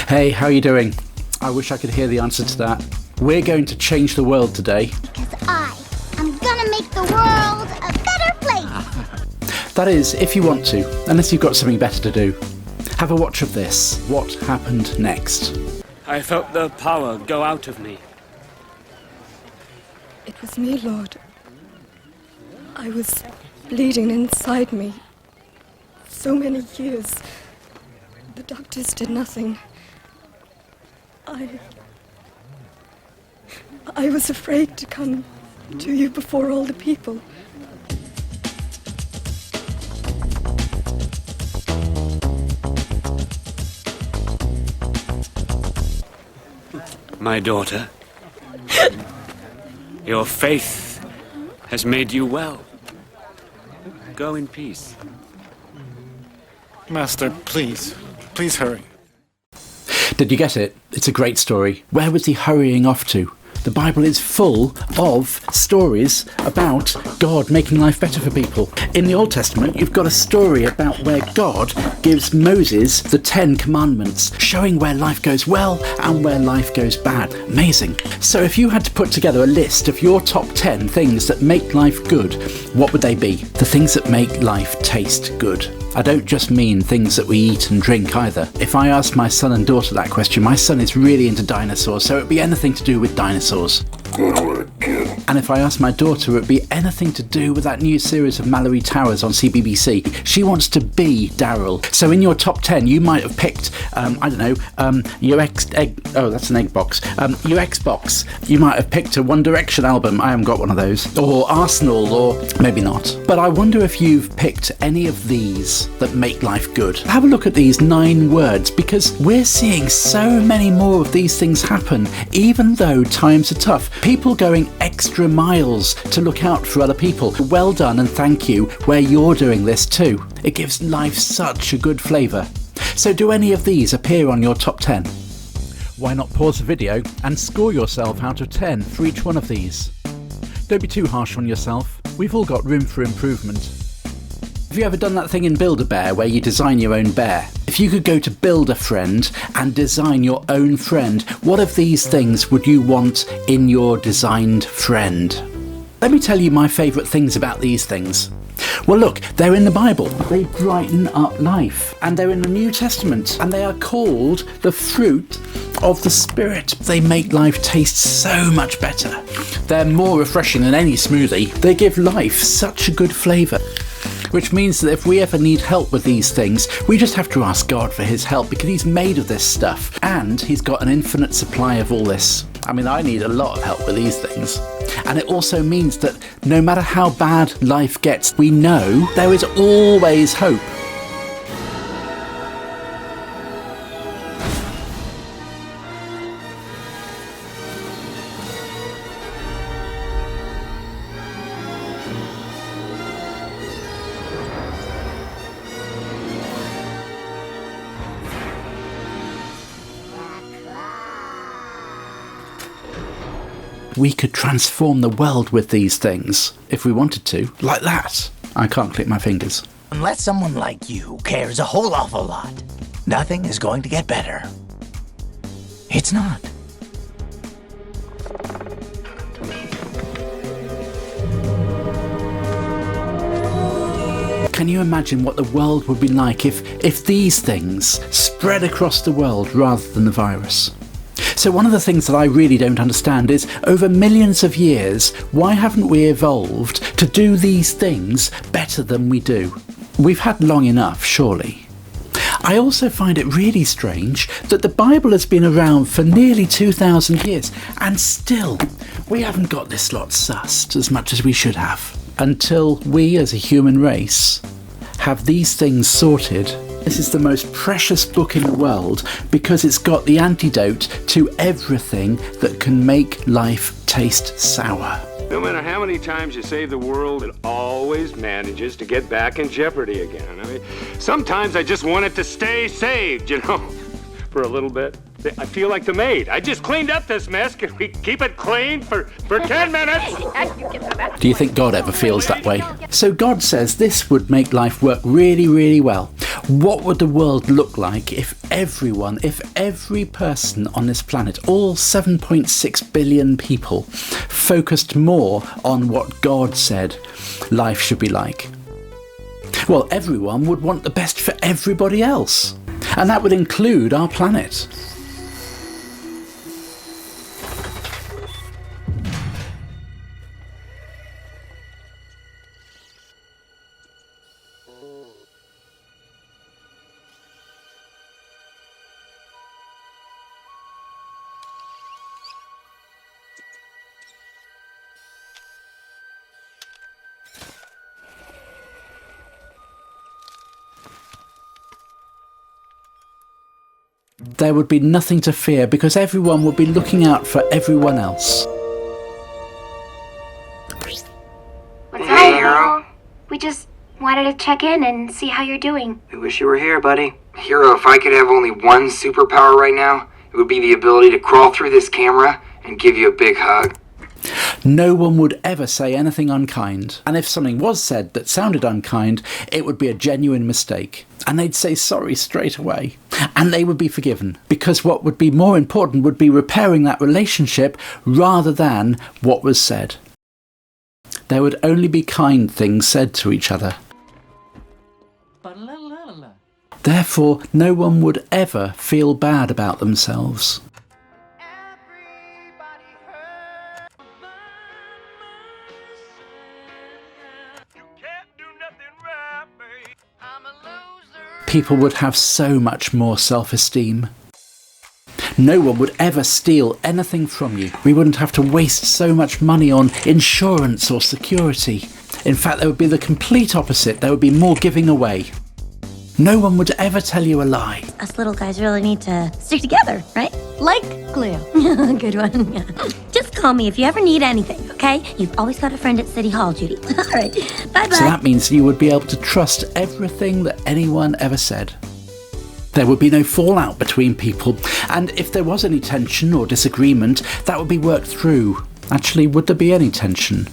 Hey, how are you doing? I wish I could hear the answer to that. We're going to change the world today. Because I am gonna make the world a better place. That is, if you want to, unless you've got something better to do. Have a watch of this. What happened next? I felt the power go out of me. It was me, Lord. I was bleeding inside me. So many years. The doctors did nothing. I was afraid to come to you before all the people. My daughter, your faith has made you well. Go in peace. Master, please hurry. Did you get it? It's a great story. Where was he hurrying off to? The Bible is full of stories about God making life better for people. In the Old Testament, you've got a story about where God gives Moses the 10 Commandments, showing where life goes well and where life goes bad. Amazing. So if you had to put together a list of your top 10 things that make life good, what would they be? The things that make life taste good. I don't just mean things that we eat and drink either. If I asked my son and daughter that question, my son is really into dinosaurs, so it'd be anything to do with dinosaurs. Good work, kid. And if I asked my daughter, it would be anything to do with that new series of Mallory Towers on CBBC. She wants to be Daryl. So in your top 10, you might have picked, your that's an egg box. Your Xbox. You might have picked a One Direction album. I haven't got one of those. Or Arsenal, or maybe not. But I wonder if you've picked any of these that make life good. Have a look at these 9 words, because we're seeing so many more of these things happen, even though times are tough. People going extra miles to look out for other people. Well done and thank you where you're doing this too. It gives life such a good flavour. So do any of these appear on your top 10? Why not pause the video and score yourself out of 10 for each one of these? Don't be too harsh on yourself. We've all got room for improvement. Have you ever done that thing in Build-A-Bear where you design your own bear? If you could go to Build-A-Friend and design your own friend, what of these things would you want in your designed friend? Let me tell you my favourite things about these things. Well look, they're in the Bible. They brighten up life. And they're in the New Testament. And they are called the fruit of the Spirit. They make life taste so much better. They're more refreshing than any smoothie. They give life such a good flavour. Which means that if we ever need help with these things, we just have to ask God for his help, because he's made of this stuff and he's got an infinite supply of all this. I mean, I need a lot of help with these things. And it also means that no matter how bad life gets, we know there is always hope. We could transform the world with these things, if we wanted to, like that. I can't click my fingers. Unless someone like you cares a whole awful lot, nothing is going to get better. It's not. Can you imagine what the world would be like if these things spread across the world rather than the virus? So one of the things that I really don't understand is, over millions of years, why haven't we evolved to do these things better than we do? We've had long enough, surely. I also find it really strange that the Bible has been around for nearly 2,000 years, and still, we haven't got this lot sussed as much as we should have. Until we, as a human race, have these things sorted. This is the most precious book in the world because it's got the antidote to everything that can make life taste sour. No matter how many times you save the world, it always manages to get back in jeopardy again. I mean, sometimes I just want it to stay saved, for a little bit. I feel like the maid. I just cleaned up this mess. Can we keep it clean for 10 minutes? Do you think God ever feels that way? So God says this would make life work really, really well. What would the world look like if every person on this planet, all 7.6 billion people, focused more on what God said life should be like? Well, everyone would want the best for everybody else, and that would include our planet. There would be nothing to fear because everyone would be looking out for everyone else. What's up, Hero? We just wanted to check in and see how you're doing. I wish you were here, buddy. Hero, if I could have only one superpower right now, it would be the ability to crawl through this camera and give you a big hug. No one would ever say anything unkind, and if something was said that sounded unkind, it would be a genuine mistake, and they'd say sorry straight away, and they would be forgiven, because what would be more important would be repairing that relationship rather than what was said. There would only be kind things said to each other. Therefore, no one would ever feel bad about themselves. People would have so much more self-esteem. No one would ever steal anything from you. We wouldn't have to waste so much money on insurance or security. In fact, there would be the complete opposite. There would be more giving away. No one would ever tell you a lie. Us little guys really need to stick together, right? Like glue. Good one. Yeah. Just call me if you ever need anything, okay? You've always got a friend at City Hall, Judy. All right. Bye-bye. So that means you would be able to trust everything that anyone ever said. There would be no fallout between people. And if there was any tension or disagreement, that would be worked through. Actually, would there be any tension?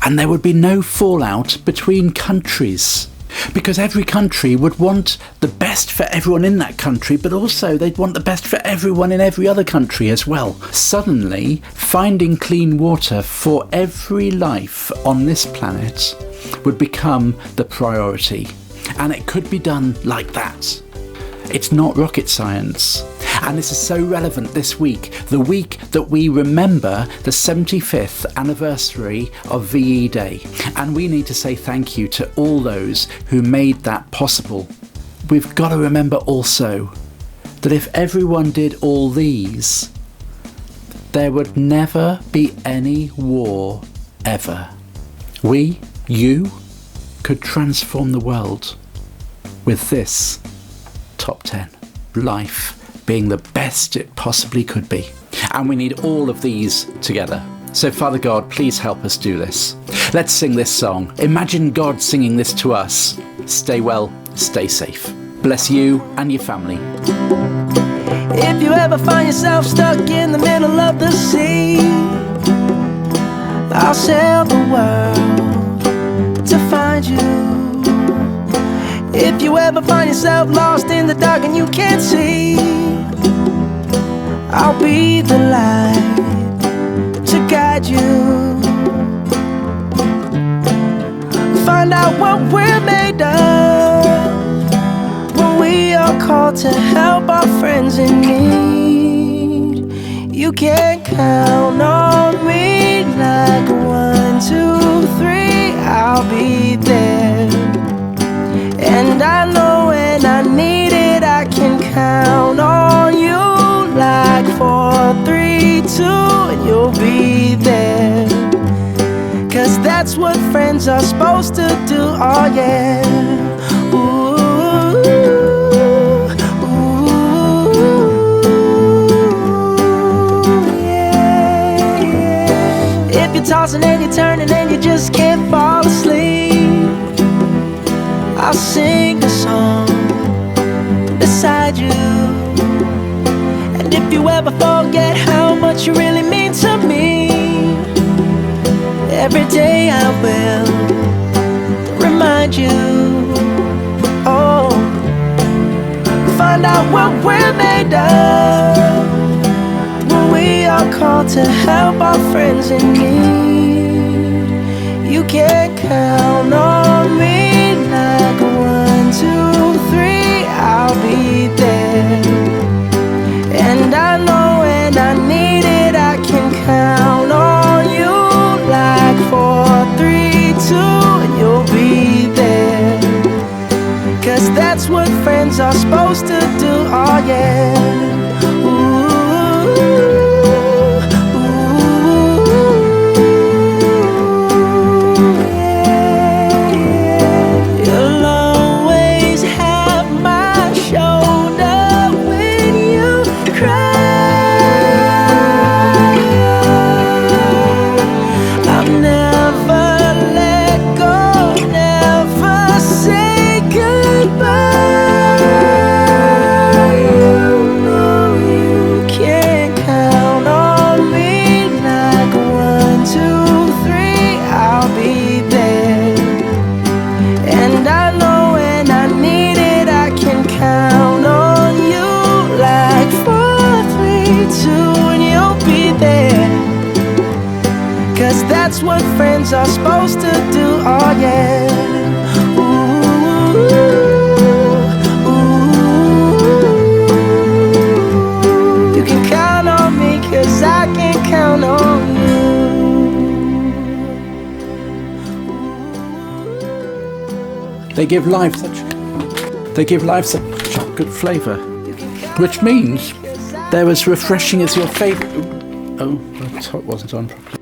And there would be no fallout between countries. Because every country would want the best for everyone in that country, but also they'd want the best for everyone in every other country as well. Suddenly, finding clean water for every life on this planet would become the priority. And it could be done like that. It's not rocket science. And this is so relevant this week, the week that we remember the 75th anniversary of VE Day. And we need to say thank you to all those who made that possible. We've got to remember also that if everyone did all these, there would never be any war ever. You, could transform the world with this top 10. Life being the best it possibly could be. And we need all of these together. So Father God, please help us do this. Let's sing this song. Imagine God singing this to us. Stay well, stay safe. Bless you and your family. If you ever find yourself stuck in the middle of the sea, I'll sail the world to find you. If you ever find yourself lost in the dark and you can't see, I'll be the light to guide you. Find out what we're made of when we are called to help our friends in need. You can count on me like 1, 2, 3, I'll be there. And I know when I need it, I can count on you like 4, 3, 2, and you'll be there. 'Cause that's what friends are supposed to do, oh yeah. Ooh, yeah, yeah. If you're tossing and you're turning and you just can't fall asleep, I'll sing a song beside you. And if you ever forget how much you really mean to me, every day I will remind you. Oh, what we're made of. When we are called to help our friends in need, you can count on me like 1, 2, 3, I'll be there. And I know when I need it, I can count on you like 4, 3, 2, and you'll be there. 'Cause that's what friends are supposed to do, oh yeah. Ooh, yeah, yeah. You'll always have my shoulder when you cry. I'll never let go, never say goodbye. You know you can count on me like 1, 2, 3, I'll be there. And I know when I need it, I can count on you like 4, 3, 2, and you'll be there. 'Cause that's what friends are supposed to do, oh yeah. Ooh, ooh. You can count on me 'cause I can count on you. They give life such good flavour, which means they're as refreshing as your favourite. Oh, the top wasn't on properly.